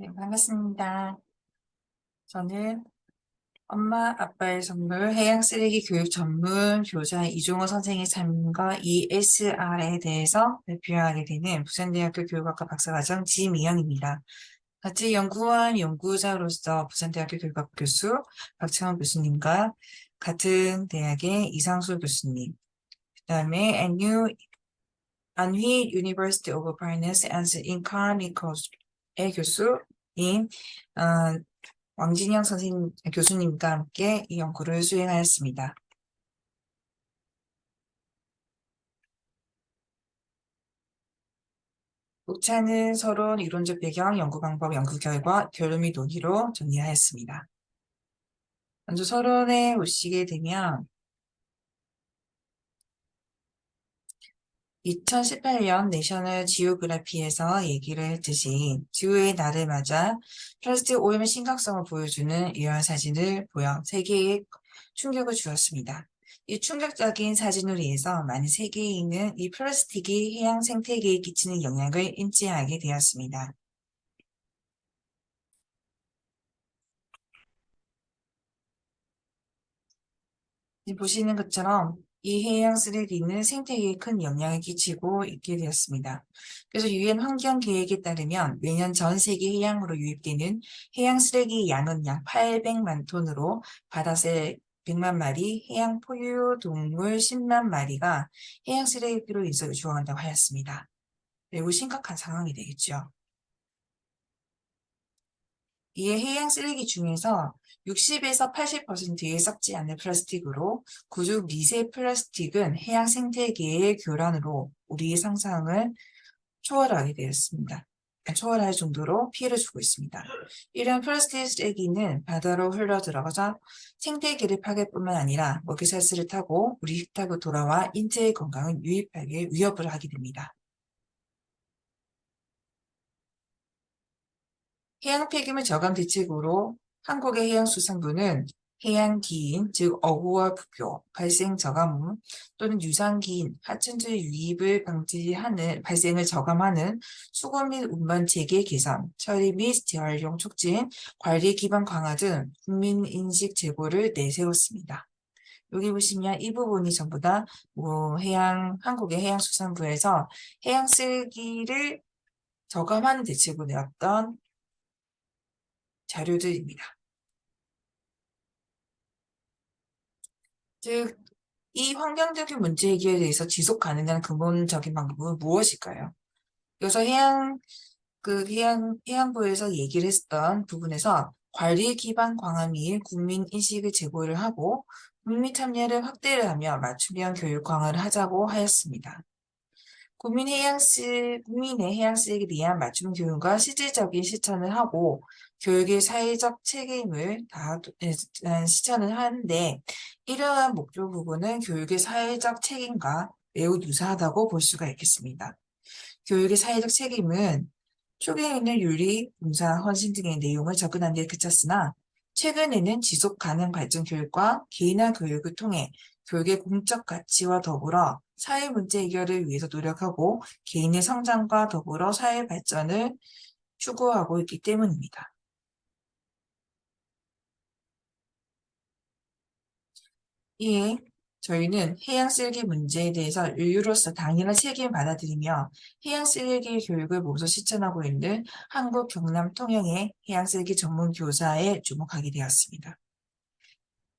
네, 반갑습니다. 저는 엄마, 아빠의 선물, 해양 쓰레기 교육 전문 교사 이종호 선생의 삶과 ESR에 대해서 발표하게 되는 부산대학교 교육학과 박사과정 지미영입니다. 같이 연구원 연구자로서 부산대학교 교육학 교수 박채원 교수님과 같은 대학의 이상수 교수님, 그 다음에 안휘 University of Finance and Economics의 교수인 왕진영 선생님, 교수님과 함께 이 연구를 수행하였습니다. 녹차는 서론, 이론적 배경, 연구 방법, 연구 결과, 결론 및 논의로 정리하였습니다. 먼저 서론에 오시게 되면 2018년 내셔널 지오그래피에서 얘기를 했듯이 지구의 날을 맞아 플라스틱 오염의 심각성을 보여주는 유혈 사진을 보여 세계에 충격을 주었습니다. 이 충격적인 사진으로 인해서 많은 세계인은 이 플라스틱이 해양 생태계에 끼치는 영향을 인지하게 되었습니다. 보시는 것처럼 이 해양 쓰레기는 생태계에 큰 영향을 끼치고 있게 되었습니다. 그래서 유엔 환경 계획에 따르면 매년 전 세계 해양으로 유입되는 해양 쓰레기 양은 약 800만 톤으로 바다새 100만 마리, 해양 포유 동물 10만 마리가 해양 쓰레기로 인해서 죽어간다고 하였습니다. 매우 심각한 상황이 되겠죠. 이에 해양 쓰레기 중에서 60에서 80%의 썩지 않는 플라스틱으로 구조 미세 플라스틱은 해양 생태계의 교란으로 우리의 상상을 초월하게 되었습니다. 초월할 정도로 피해를 주고 있습니다. 이러한 플라스틱 쓰레기는 바다로 흘러 들어가서 생태계를 파괴뿐만 아니라 먹이사슬을 타고 우리 식탁으로 돌아와 인체의 건강을 유입하게 위협을 하게 됩니다. 해양 폐기물 저감 대책으로 한국의 해양수산부는 해양기인, 즉 어구와 부교, 발생 저감 또는 유상기인, 하천재 유입을 방지하는 발생을 저감하는 수거 및 운반 체계 개선, 처리 및 재활용 촉진, 관리 기반 강화 등 국민인식 제고를 내세웠습니다. 여기 보시면 이 부분이 전부 다 한국의 해양수산부에서 해양 쓰레기를 저감하는 대책을 내었던 자료들입니다. 즉, 이 환경적인 문제 해결에 대해서 지속 가능한 근본적인 방법은 무엇일까요? 그래서 해양부에서 얘기를 했던 부분에서 관리 기반 강화 및 국민 인식을 제고를 하고 국민 참여를 확대를 하며 맞춤형 교육 강화를 하자고 하였습니다. 국민의 해양 쓰레기에 대한 맞춤 교육과 실질적인 실천을 하고 교육의 사회적 책임을 실천을 하는데 이러한 목표 부분은 교육의 사회적 책임과 매우 유사하다고 볼 수가 있겠습니다. 교육의 사회적 책임은 초기에는 윤리, 봉사, 헌신 등의 내용을 접근하는 데 그쳤으나 최근에는 지속 가능 발전 교육과 개인화 교육을 통해 교육의 공적 가치와 더불어 사회 문제 해결을 위해서 노력하고 개인의 성장과 더불어 사회 발전을 추구하고 있기 때문입니다. 이에 저희는 해양 쓰레기 문제에 대해서 인류로서 당연한 책임을 받아들이며 해양 쓰레기 교육을 모두 실천하고 있는 한국 경남 통영의 해양 쓰레기 전문 교사에 주목하게 되었습니다.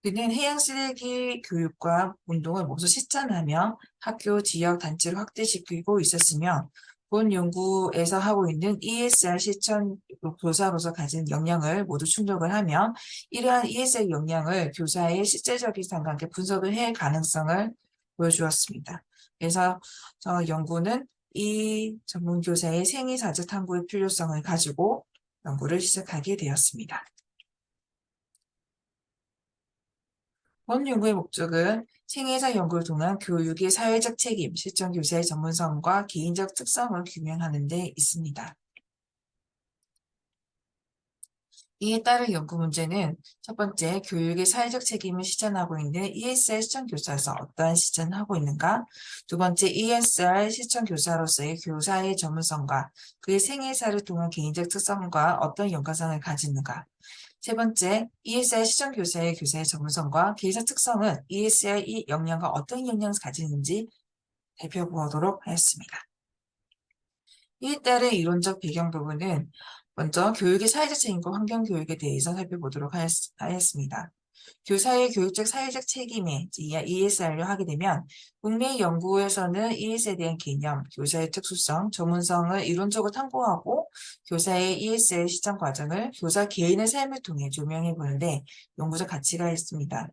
그는 해양 쓰레기 교육과 운동을 모두 실천하며 학교 지역 단체를 확대시키고 있었으며 본 연구에서 하고 있는 ESR 실천 교사로서 가진 역량을 모두 충족을 하며 이러한 ESR 역량을 교사의 실제적인 상관계 분석을 할 가능성을 보여주었습니다. 그래서 연구는 이 전문 교사의 생애사적 탐구의 필요성을 가지고 연구를 시작하게 되었습니다. 본 연구의 목적은 생애사 연구를 통한 교육의 사회적 책임, 실전 교사의 전문성과 개인적 특성을 규명하는 데 있습니다. 이에 따른 연구 문제는 첫 번째, 교육의 사회적 책임을 실천하고 있는 ESR 실천교사로서 어떠한 실천을 하고 있는가? 두 번째, ESR 실천교사로서의 교사의 전문성과 그의 생애사를 통한 개인적 특성과 어떤 연관성을 가지는가? 세 번째, ESR 실천교사의 교사의 전문성과 개인적 특성은 ESR 이 역량과 어떤 영향을 가지는지 살펴보도록 하였습니다. 이에 따른 이론적 배경 부분은 먼저 교육의 사회적 책임과 환경교육에 대해서 살펴보도록 하였습니다. 교사의 교육적 사회적 책임에 ESR을 하게 되면 국내 연구에서는 ESR에 대한 개념, 교사의 특수성, 전문성을 이론적으로 탐구하고 교사의 ESR 실천 과정을 교사 개인의 삶을 통해 조명해 보는데 연구적 가치가 있습니다.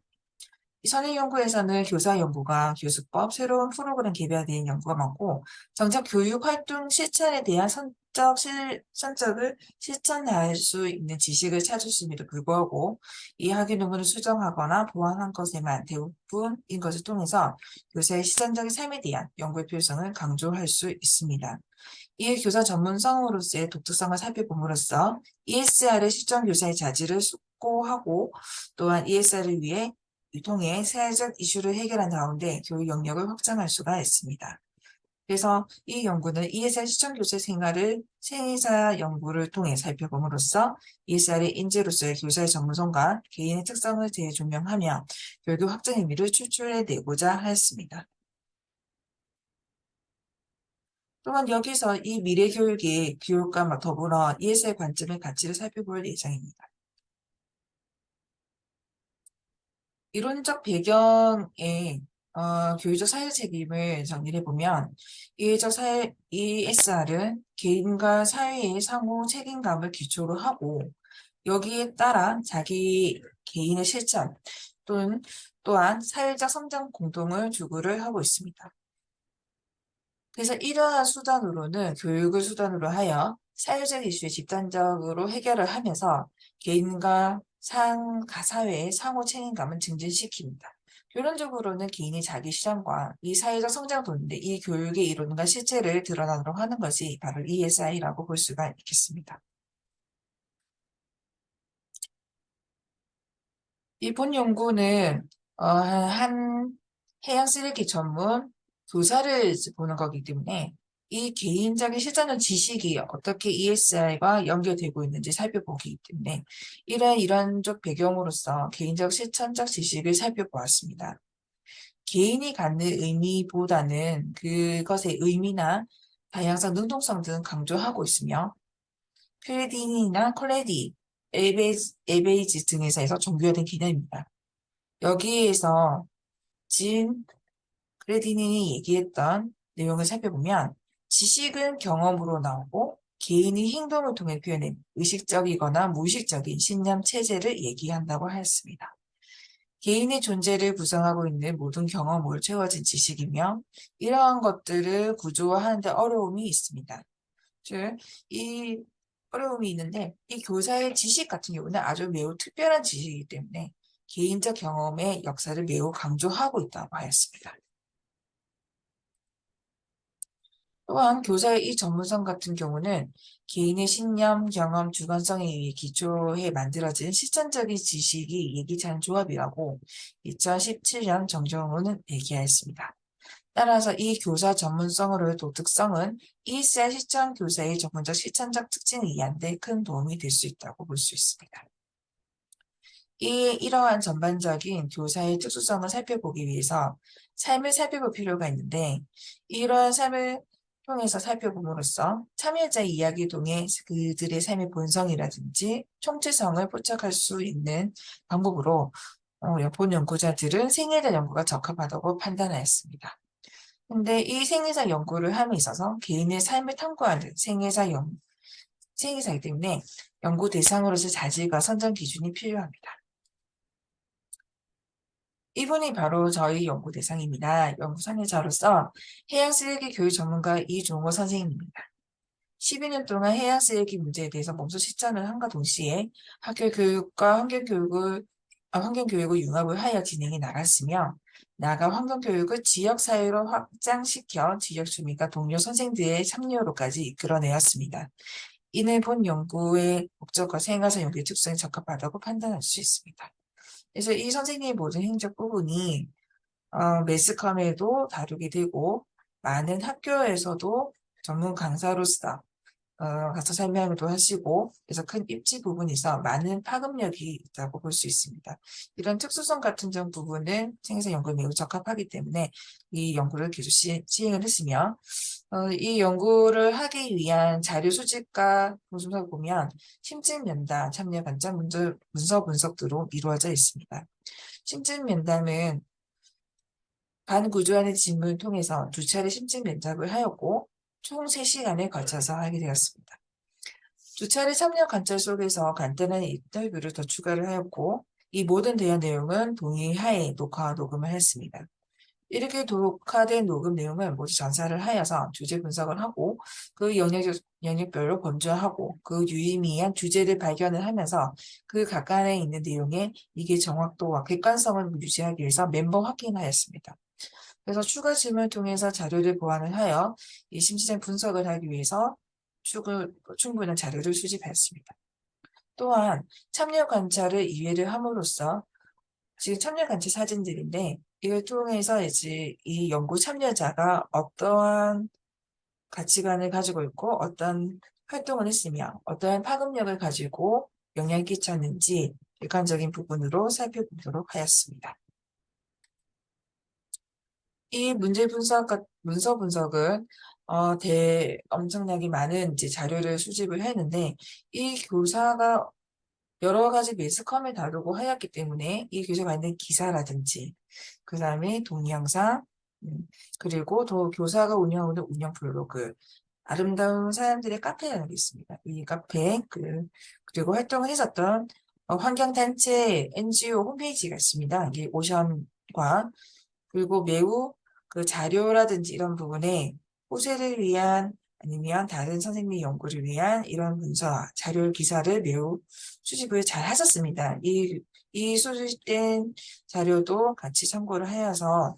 선행 연구에서는 교사 연구가 교수법, 새로운 프로그램 개발에 대한 연구가 많고 정작 교육 활동 실천에 대한 선적을 실천할 수 있는 지식을 찾을 수 있음에도 불구하고 이 학위 논문을 수정하거나 보완한 것에만 대부분인 것을 통해서 교사의 실천적인 삶에 대한 연구의 필요성을 강조할 수 있습니다. 이에 교사 전문성으로서의 독특성을 살펴봄으로써 ESR의 실전 교사의 자질을 숙고하고 또한 ESR을 위해 통해 사회적 이슈를 해결한 가운데 교육 영역을 확장할 수가 있습니다. 그래서 이 연구는 ESR 시청교사 생활을 생애사 연구를 통해 살펴봄으로써 ESR의 인재로서의 교사의 전문성과 개인의 특성을 재조명하며 교육 확장 의미를 추출해내고자 하였습니다. 또한 여기서 이 미래 교육의 교육과 더불어 ESR 관점의 가치를 살펴볼 예정입니다. 이론적 배경의 교육적 사회 책임을 정리해 보면 ESR은 개인과 사회의 상호 책임감을 기초로 하고 여기에 따라 자기 개인의 실천 또한 사회적 성장 공동을 주구를 하고 있습니다. 그래서 이러한 수단으로는 교육을 수단으로 하여 사회적 이슈에 집단적으로 해결을 하면서 개인과 사회의 상호 책임감을 증진시킵니다. 결론적으로는 개인이 자기 실현과 이 사회적 성장을 돕는데 이 교육의 이론과 실체를 드러나도록 하는 것이 바로 ESI라고 볼 수가 있겠습니다. 이 본 연구는 한 해양 쓰레기 전문 교사를 보는 거기 때문에 이 개인적인 실전적 지식이 어떻게 ESI와 연결되고 있는지 살펴보기 때문에 이러한 이론적 배경으로서 개인적 실천적 지식을 살펴보았습니다. 개인이 갖는 의미보다는 그것의 의미나 다양성, 능동성 등 강조하고 있으며 클레딘이나 콜레디, 에베이지 등에서 종교화된 개념입니다. 여기에서 진 크레디닌이 얘기했던 내용을 살펴보면 지식은 경험으로 나오고 개인이 행동을 통해 표현한 의식적이거나 무의식적인 신념 체제를 얘기한다고 하였습니다. 개인의 존재를 구성하고 있는 모든 경험으로 채워진 지식이며 이러한 것들을 구조화하는 데 어려움이 있습니다. 즉, 이 어려움이 있는데 이 교사의 지식 같은 경우는 아주 매우 특별한 지식이기 때문에 개인적 경험의 역사를 매우 강조하고 있다고 하였습니다. 또한 교사의 이 전문성 같은 경우는 개인의 신념, 경험, 주관성에 의해 기초해 만들어진 실천적인 지식이 예기치 조합이라고 2017년 정정호는 얘기하였습니다. 따라서 이 교사 전문성으로의 독특성은 ESR 실천 교사의 전문적 실천적 특징을 이해하는 데 큰 도움이 될 수 있다고 볼 수 있습니다. 이러한 전반적인 교사의 특수성을 살펴보기 위해서 삶을 살펴볼 필요가 있는데 이러한 삶을 통해서 살펴봄으로써 참여자의 이야기를 통해 그들의 삶의 본성이라든지 총체성을 포착할 수 있는 방법으로 본 연구자들은 생애자 연구가 적합하다고 판단하였습니다. 근데 이 생애사 연구를 함에 있어서 개인의 삶을 탐구하는 생애사이기 때문에 연구 대상으로서 자질과 선정 기준이 필요합니다. 이분이 바로 저희 연구 대상입니다. 연구 참여자로서 해양 쓰레기 교육 전문가 이종호 선생님입니다. 12년 동안 해양 쓰레기 문제에 대해서 몸소 실천을 함과 동시에 학교 교육과 환경교육을 융합을 하여 진행해 나갔으며 나아가 환경교육을 지역사회로 확장시켜 지역 주민과 동료 선생들의 참여로까지 이끌어내었습니다. 이는 본 연구의 목적과 생활사 연구의 특성에 적합하다고 판단할 수 있습니다. 그래서 이 선생님의 모든 행적 부분이 매스컴에도 다루게 되고 많은 학교에서도 전문 강사로서 가서 설명도 하시고 그래서 큰 입지 부분에서 많은 파급력이 있다고 볼 수 있습니다. 이런 특수성 같은 점 부분은 생애사 연구에 매우 적합하기 때문에 이 연구를 계속 시행을 했으며 이 연구를 하기 위한 자료 수집과 보조서를 보면 심층 면담, 참여 관점, 문서 분석으로 이루어져 있습니다. 심층 면담은 반구조하는 질문을 통해서 두 차례 심층 면담을 하였고 총 3시간에 걸쳐서 하게 되었습니다. 두 차례 참여 관찰 속에서 간단한 인터뷰를 더 추가를 하였고 이 모든 대화 내용은 동의하에 녹화와 녹음을 했습니다. 이렇게 녹화된 녹음 내용을 모두 전사를 하여서 주제 분석을 하고 그 영역별로 범주하고 그 유의미한 주제를 발견을 하면서 그 각간에 있는 내용에 이게 정확도와 객관성을 유지하기 위해서 멤버 확인하였습니다. 그래서 추가 질문을 통해서 자료를 보완을 하여 이 심층 분석을 하기 위해서 충분한 자료를 수집하였습니다. 또한 참여 관찰을 이해를 함으로써 지금 참여 관찰 사진들인데 이걸 통해서 이제 이 연구 참여자가 어떠한 가치관을 가지고 있고 어떤 활동을 했으며 어떠한 파급력을 가지고 영향을 끼쳤는지 객관적인 부분으로 살펴보도록 하였습니다. 이 문서 분석은 엄청나게 많은 이제 자료를 수집을 했는데 이 교사가 여러 가지 매스컴을 다루고 하였기 때문에 이 교사가 만든 기사라든지 그 다음에 동영상 그리고 또 교사가 운영하는 운영 블로그 아름다운 사람들의 카페라는 게 있습니다. 이 카페 그리고 활동을 했었던 환경단체 NGO 홈페이지가 있습니다. 이게 오션과 그리고 매우 그 자료라든지 이런 부분에 호재를 위한 아니면 다른 선생님 연구를 위한 이런 문서, 자료 기사를 매우 수집을 잘 하셨습니다. 이 수집된 자료도 같이 참고를 하여서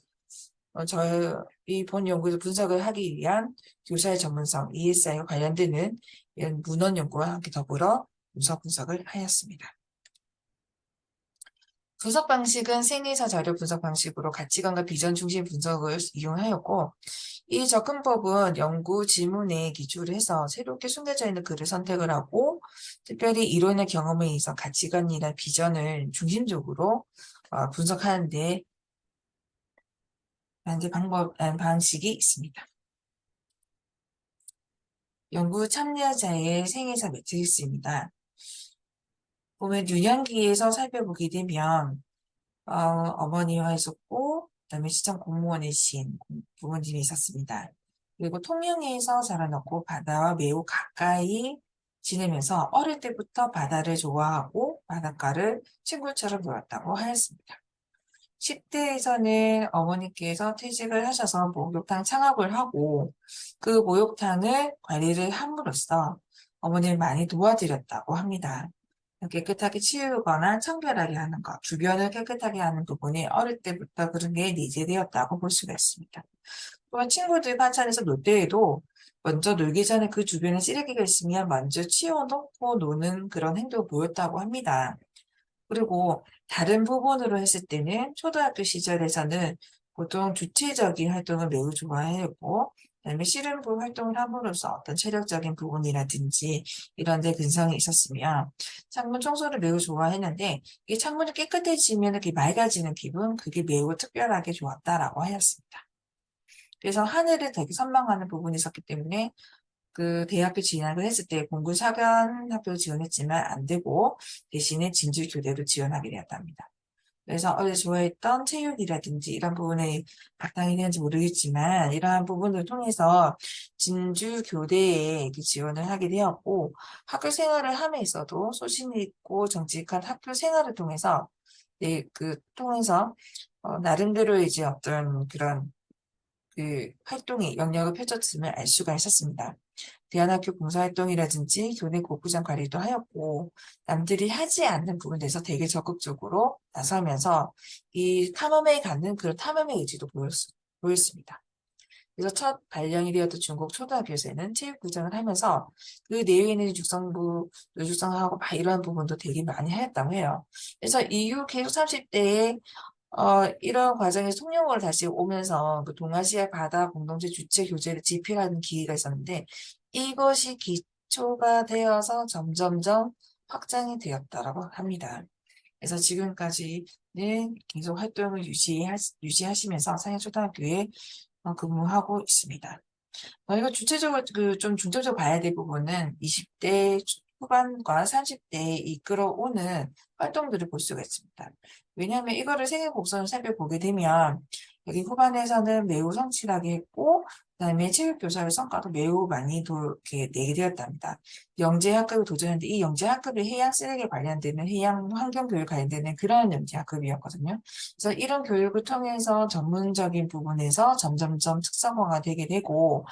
저희 본 연구에서 분석을 하기 위한 교사의 전문성, ESI와 관련되는 이런 문헌 연구와 함께 더불어 문서 분석을 하였습니다. 분석 방식은 생애사 자료 분석 방식으로 가치관과 비전 중심 분석을 이용하였고 이 접근법은 연구 지문에 기초를 해서 새롭게 숨겨져 있는 글을 선택을 하고 특별히 이론의 경험에 의해서 가치관이나 비전을 중심적으로 분석하는 데 방식이 있습니다. 연구 참여자의 생애사 매트릭스입니다. 보면 유년기에서 살펴보게 되면 어머니와 있었고 그다음에 시청 공무원의 신 부모님이 있었습니다. 그리고 통영에서 자라났고 바다와 매우 가까이 지내면서 어릴 때부터 바다를 좋아하고 바닷가를 친구처럼 놀았다고 하였습니다. 10대에서는 어머니께서 퇴직을 하셔서 목욕탕 창업을 하고 그 목욕탕을 관리를 함으로써 어머니를 많이 도와드렸다고 합니다. 깨끗하게 치우거나 청결하게 하는 것, 주변을 깨끗하게 하는 부분이 어릴 때부터 그런 게 내재되었다고 볼 수가 있습니다. 또한 친구들과 한산에서 놀 때에도 먼저 놀기 전에 그 주변에 쓰레기가 있으면 먼저 치워놓고 노는 그런 행동을 보였다고 합니다. 그리고 다른 부분으로 했을 때는 초등학교 시절에서는 보통 주체적인 활동을 매우 좋아했고 그다음에 씨름부 활동을 함으로써 어떤 체력적인 부분이라든지 이런 데 근성이 있었으며 창문 청소를 매우 좋아했는데 이 창문이 깨끗해지면 이렇게 맑아지는 기분 그게 매우 특별하게 좋았다라고 하였습니다. 그래서 하늘을 되게 선망하는 부분이 있었기 때문에 그 대학교 진학을 했을 때 공군 사관 학교를 지원했지만 안 되고 대신에 진주 교대로 지원하게 되었답니다. 그래서 어제 좋아했던 체육이라든지 이런 부분에 바탕이 되는지 모르겠지만 이러한 부분을 통해서 진주 교대에 지원을 하게 되었고 학교 생활을 함에 있어도 소신 있고 정직한 학교 생활을 통해서 통해서 나름대로 이제 어떤 그런 그 활동이 영역을 펼쳤음을 알 수가 있었습니다. 대안학교 봉사활동이라든지 교내 고부장 관리도 하였고 남들이 하지 않는 부분에서 되게 적극적으로 나서면서 이 탐험에 가는 그런 탐험의 의지도 보였습니다. 그래서 첫 발령이 되었던 중국 초등학교에서는 체육부장을 하면서 그 내외에 있는 육성부, 육성하고 막 이러한 부분도 되게 많이 하였다고 해요. 그래서 이후 계속 30대에 이런 과정에서 통영으로 다시 오면서 그 동아시아 바다 공동체 주체 교제를 집필하는 기회가 있었는데 이것이 기초가 되어서 점점점 확장이 되었다라고 합니다. 그래서 지금까지는 계속 활동을 유지하시면서 상해초등학교에 근무하고 있습니다. 이거 주체적으로 좀 중점적으로 봐야 될 부분은 20대 후반과 30대에 이끌어오는 활동들을 볼 수가 있습니다. 왜냐하면 이거를 세계 곡선을 살펴보게 되면 여기 후반에서는 매우 성실하게 했고 그다음에 체육교사의 성과도 매우 많이 이렇게 내게 되었답니다. 영재학급을 도전했는데 이 영재학급이 해양 쓰레기 관련되는 해양 환경교육 관련되는 그런 영재학급이었거든요. 그래서 이런 교육을 통해서 전문적인 부분에서 점점점 특성화가 되게 되고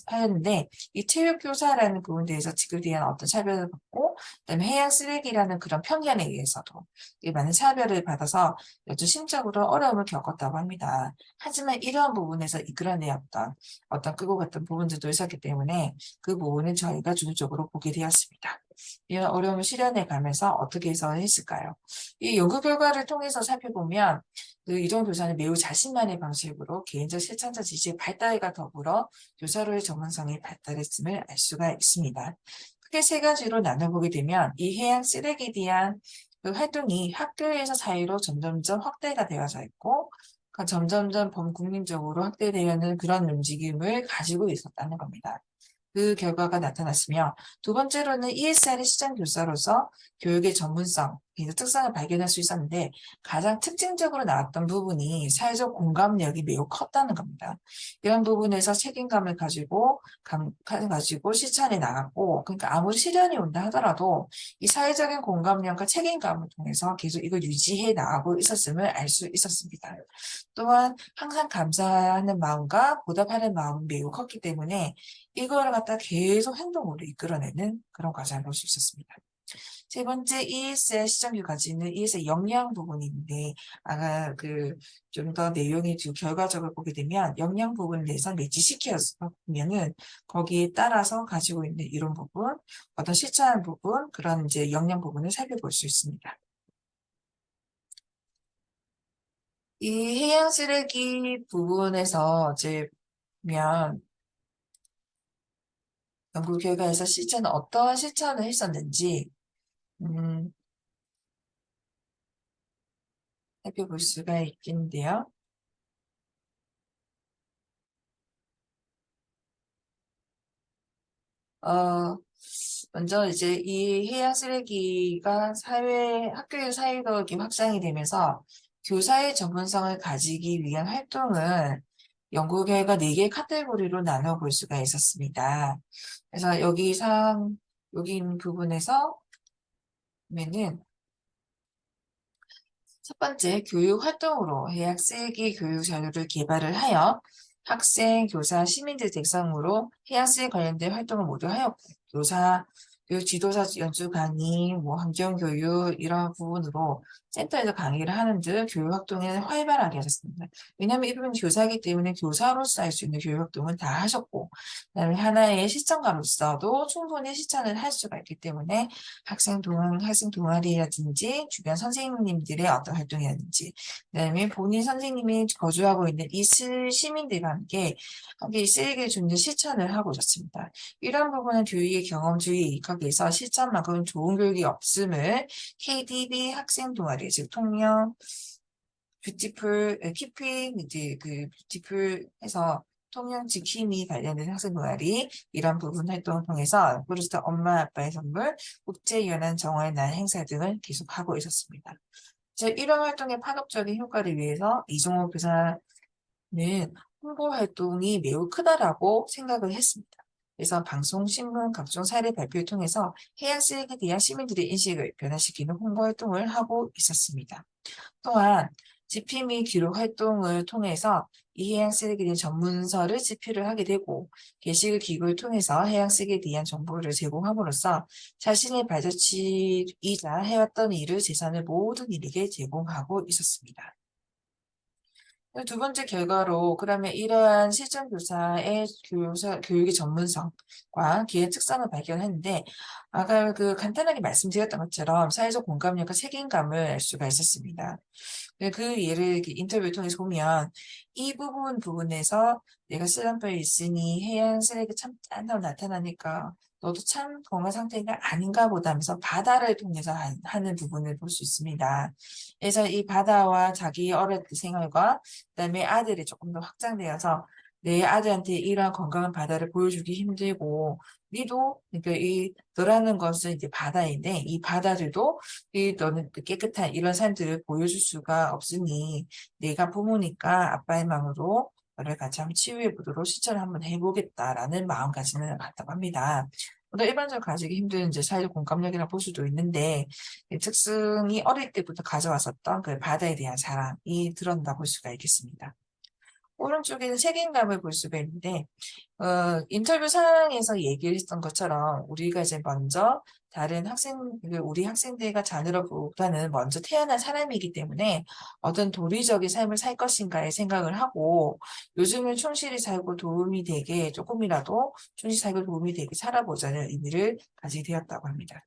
하였는데 이 체육교사라는 부분에 대해서 지급에 대한 어떤 차별을 받고 그다음에 해양 쓰레기라는 그런 편견에 의해서도 많은 차별을 받아서 아주 심적으로 어려움을 겪었다고 합니다. 하지만 이러한 부분에서 이끌어내었던 어떤 끌고 갔던 부분들도 있었기 때문에 그 부분은 저희가 중점적으로 보게 되었습니다. 이런 어려움을 실현해 가면서 어떻게 해서 했을까요? 이 연구 결과를 통해서 살펴보면 이종 교사는 매우 자신만의 방식으로 개인적 실천자 지식 발달과 더불어 교사로의 전문성이 발달했음을 알 수가 있습니다. 크게 세 가지로 나눠보게 되면 이 해양 쓰레기에 대한 그 활동이 학교에서 사이로 점점점 확대가 되어져 있고 점점점 범국민적으로 확대되는 그런 움직임을 가지고 있었다는 겁니다. 그 결과가 나타났으며 두 번째로는 ESR의 시장 교사로서 교육의 전문성, 특성을 발견할 수 있었는데 가장 특징적으로 나왔던 부분이 사회적 공감력이 매우 컸다는 겁니다. 이런 부분에서 책임감을 가지고 실천해 나갔고 그러니까 아무리 시련이 온다 하더라도 이 사회적인 공감력과 책임감을 통해서 계속 이걸 유지해 나가고 있었음을 알 수 있었습니다. 또한 항상 감사하는 마음과 보답하는 마음이 매우 컸기 때문에 이거를 갖다 계속 행동으로 이끌어내는 그런 과정을 볼 수 있었습니다. 세 번째, ES의 시장이 가지는 ES의 역량 부분이 있는데, 아까 좀 더 내용이 좀 결과적으로 보게 되면, 역량 부분에 대해서 매치시켜보면은, 거기에 따라서 가지고 있는 이론 부분, 어떤 실천하는 부분, 그런 이제 역량 부분을 살펴볼 수 있습니다. 이 해양 쓰레기 부분에서 이제 보면, 연구 결과에서 실천은 어떠한 실천을 했었는지 음, 살펴볼 수가 있겠는데요. 어, 먼저 이제 이 해양 쓰레기가 학교의 사회로 이렇게 확장이 되면서 교사의 전문성을 가지기 위한 활동을 연구 결과 4개의 카테고리로 나눠볼 수가 있었습니다. 그래서 여기 있는 부분에서 보면은 첫 번째, 교육 활동으로 해양 쓰레기 교육 자료를 개발을 하여 학생, 교사, 시민들 대상으로 해양 쓰레기 관련된 활동을 모두 하였고, 교사, 교육 지도자 연수 강의, 환경 교육 이런 부분으로 센터에서 강의를 하는 등 교육 활동을 활발하게 하셨습니다. 왜냐하면 이 부분 교사이기 때문에 교사로서 할 수 있는 교육 활동은 다 하셨고, 그다음에 하나의 시청가로서도 충분히 실천을 할 수가 있기 때문에 학생 동아리라든지 주변 선생님들의 어떤 활동이라든지 그다음에 본인 선생님이 거주하고 있는 이 시민들과 함께 이 쓰레기를 줍는 실천을 하고 있었습니다. 이런 부분은 교육의 경험주의에 입각해서 실천만큼 좋은 교육이 없음을 KDB 학생 동아리 즉 통영 뷰티풀 키핑 이제 뷰티풀 해서 통영 지킴이 관련된 학생 동아리 이런 부분 활동을 통해서 브루스터 엄마 아빠의 선물 국제연안 정화의 날 행사 등을 계속하고 있었습니다. 이런 활동의 파급적인 효과를 위해서 이종호 교사는 홍보 활동이 매우 크다라고 생각을 했습니다. 그래서 방송, 신문, 각종 사례 발표를 통해서 해양 쓰레기에 대한 시민들의 인식을 변화시키는 홍보 활동을 하고 있었습니다. 또한 집필 및 기록 활동을 통해서 이 해양 쓰레기에 대한 전문서를 집필을 하게 되고 게시글 기구를 통해서 해양 쓰레기에 대한 정보를 제공함으로써 자신의 발자취이자 해왔던 일을 재산을 모든 이에게 제공하고 있었습니다. 두 번째 결과로 그러면 이러한 실전교사의 교육의 전문성과 기회 특성을 발견했는데 아까 그 간단하게 말씀드렸던 것처럼 사회적 공감력과 책임감을 알 수가 있었습니다. 그 예를 이렇게 인터뷰를 통해서 보면 이 부분에서 내가 슬럼프에 있으니 해양 쓰레기 참 짠다고 나타나니까 너도 참 건강 상태가 아닌가 보다 하면서 바다를 통해서 하는 부분을 볼 수 있습니다. 그래서 이 바다와 자기 어릴 때 생활과 그다음에 아들이 조금 더 확장되어서 내 아들한테 이러한 건강한 바다를 보여주기 힘들고 니도 그러니까 이 너라는 것은 이제 바다인데 이 바다들도 이 너는 그 깨끗한 이런 삶들을 보여줄 수가 없으니 내가 부모니까 아빠의 마음으로 너를 같이 한번 치유해 보도록 실천을 한번 해보겠다라는 마음가짐을 갖다고 합니다. 보다 일반적으로 가지기 힘든 이제 사회적 공감력이라 볼 수도 있는데 이 특성이 어릴 때부터 가져왔었던 그 바다에 대한 사랑이 드러난다 볼 수가 있겠습니다. 오른쪽에는 책임감을 볼 수가 있는데 인터뷰 상황에서 얘기를 했던 것처럼 우리가 이제 먼저 다른 우리 학생들과 자녀로보다는 먼저 태어난 사람이기 때문에 어떤 도리적인 삶을 살 것인가에 생각을 하고 요즘을 충실히 살고 도움이 되게 조금이라도 충실히 살고 도움이 되게 살아보자는 의미를 가지게 되었다고 합니다.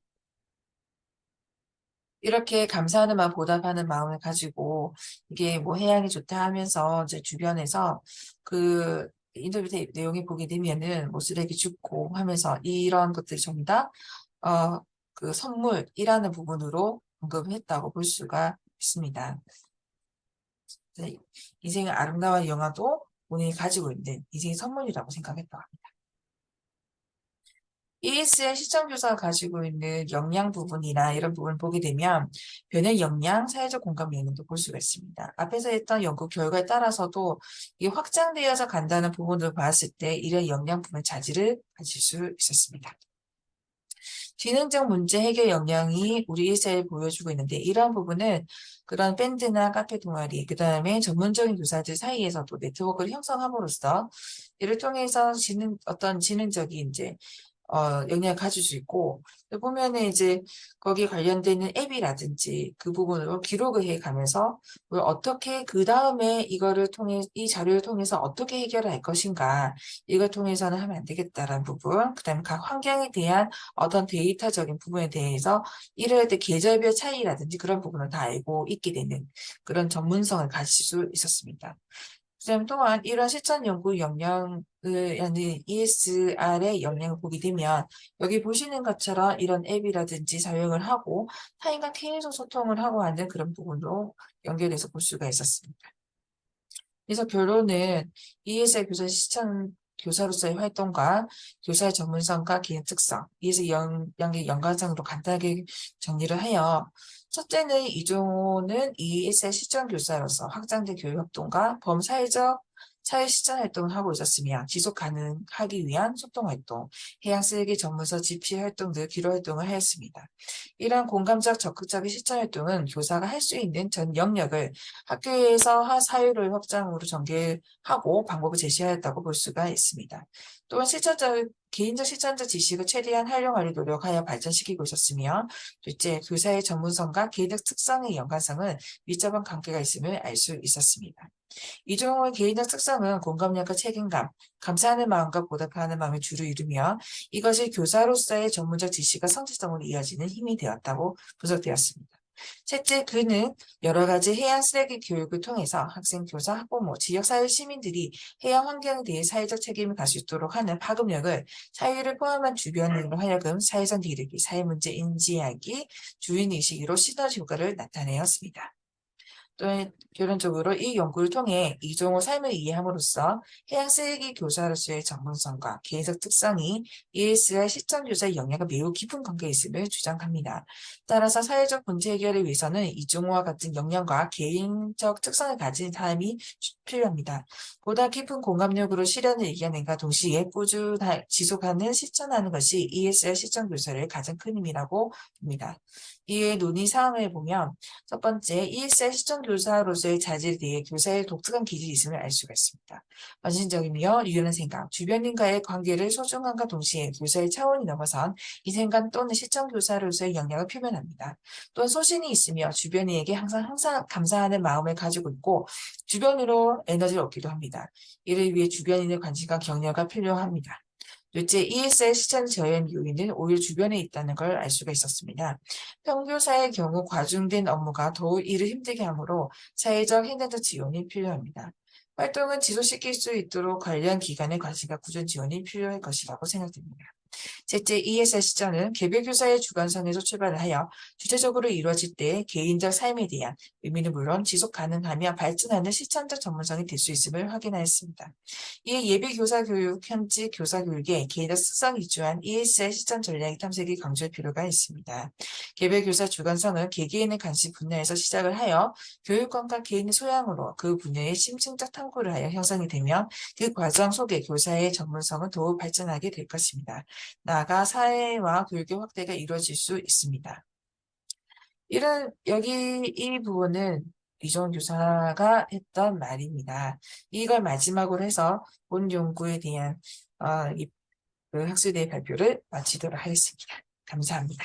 이렇게 감사하는 마음, 보답하는 마음을 가지고 이게 뭐 해양이 좋다 하면서 이제 주변에서 그 인터뷰 내용이 보게 되면은 뭐 쓰레기 줍고 하면서 이런 것들이 전부 다, 그 선물이라는 부분으로 언급을 했다고 볼 수가 있습니다. 인생의 아름다운 영화도 본인이 가지고 있는 인생의 선물이라고 생각했다. ES의 시청교사가 가지고 있는 역량 부분이나 이런 부분을 보게 되면 변의 역량, 사회적 공감 역량도 볼 수가 있습니다. 앞에서 했던 연구 결과에 따라서도 이게 확장되어서 간다는 부분을 봤을 때 이런 역량 부분 자질을 가질 수 있었습니다. 기능적 문제 해결 역량이 우리 일사에 보여주고 있는데 이러한 부분은 그런 밴드나 카페 동아리, 그 다음에 전문적인 교사들 사이에서도 네트워크를 형성함으로써 이를 통해서 어떤 지능적인 이제 영향을 가질 수 있고, 보면은 이제 거기에 관련되는 앱이라든지 그 부분으로 기록을 해 가면서 어떻게 그 다음에 이 자료를 통해서 어떻게 해결을 할 것인가, 이걸 통해서는 하면 안 되겠다라는 부분, 그 다음에 각 환경에 대한 어떤 데이터적인 부분에 대해서 이럴 때 계절별 차이라든지 그런 부분을 다 알고 있게 되는 그런 전문성을 가질 수 있었습니다. 그다음 또한 이런 실천 연구 역량을 하는 ESR의 역량을 보게 되면 여기 보시는 것처럼 이런 앱이라든지 사용을 하고 타인과 계속 소통을 하고 하는 그런 부분도 연결해서 볼 수가 있었습니다. 그래서 결론은 ESR 교사로서의 활동과 교사의 전문성과 기능 특성, ESR 영의 연관성으로 간단하게 정리를 하여 첫째는 이종호는 ESR 실전교사로서 확장된 교육 활동과 범사회적 사회 실전 활동을 하고 있었으며 지속 가능하기 위한 소통 활동, 해양 쓰레기 전문서 집필 활동 등 기록 활동을 하였습니다. 이러한 공감적 적극적인 실전 활동은 교사가 할 수 있는 전 영역을 학교에서 사유를 확장으로 전개하고 방법을 제시하였다고 볼 수가 있습니다. 또한 개인적 실천적 지식을 최대한 활용하려 노력하여 발전시키고 있었으며, 둘째, 교사의 전문성과 개인적 특성의 연관성은 밀접한 관계가 있음을 알 수 있었습니다. 이종호의 개인적 특성은 공감력과 책임감, 감사하는 마음과 보답하는 마음을 주로 이루며 이것이 교사로서의 전문적 지식과 성취성으로 이어지는 힘이 되었다고 분석되었습니다. 셋째, 그는 여러 가지 해양 쓰레기 교육을 통해서 학생, 교사, 학부모, 지역사회 시민들이 해양 환경에 대해 사회적 책임을 가질 수 있도록 하는 파급력을 사회를 포함한 주변으로 하여금 사회적 기르기, 사회문제 인지하기, 주인의식으로 시너지 효과를 나타내었습니다. 또 결론적으로 이 연구를 통해 이종호 삶을 이해함으로써 해양 쓰레기 교사로서의 전문성과 개인적 특성이 ES와 실전교사의 영향과 매우 깊은 관계에 있음을 주장합니다. 따라서 사회적 문제 해결을 위해서는 이종호와 같은 역량과 개인적 특성을 가진 사람이 필요합니다. 보다 깊은 공감력으로 실현을 이겨낸과 동시에 꾸준히 지속하는 실천하는 것이 ES와 실전교사의 가장 큰 힘이라고 봅니다. 이에 논의 사항을 보면 첫 번째, ESR 시청 교사로서의 자질에 대해 교사의 독특한 기질이 있음을 알 수가 있습니다. 헌신적이며 유연한 생각, 주변인과의 관계를 소중함과 동시에 교사의 차원이 넘어선 인생관 또는 시청 교사로서의 역량을 표현합니다. 또한 소신이 있으며 주변인에게 항상 감사하는 마음을 가지고 있고 주변으로 에너지를 얻기도 합니다. 이를 위해 주변인의 관심과 격려가 필요합니다. 둘째, ESL 시장 저연 요인은 오히려 주변에 있다는 걸 알 수가 있었습니다. 평교사의 경우 과중된 업무가 더욱 일을 힘들게 하므로 사회적 행정적 지원이 필요합니다. 활동을 지속시킬 수 있도록 관련 기관의 관심과 꾸준한 지원이 필요할 것이라고 생각됩니다. 셋째, ESL 시점은 개별 교사의 주관성에서 출발을 하여 주체적으로 이루어질 때 개인적 삶에 대한 의미는 물론 지속 가능하며 발전하는 실천적 전문성이 될 수 있음을 확인하였습니다. 이에 예비 교사 교육, 현지 교사 교육에 개인적 특성 위주한 ESL 실천 전략의 탐색이 강조할 필요가 있습니다. 개별 교사 주관성은 개개인의 관심 분야에서 시작을 하여 교육관과 개인의 소양으로 그 분야의 심층적 탐구를 하여 형성이 되며 그 과정 속에 교사의 전문성은 더욱 발전하게 될 것입니다. 나아가 사회와 교육의 확대가 이루어질 수 있습니다. 여기 이 부분은 이종 교사가 했던 말입니다. 이걸 마지막으로 해서 본 연구에 대한 그 학술대회 발표를 마치도록 하겠습니다. 감사합니다.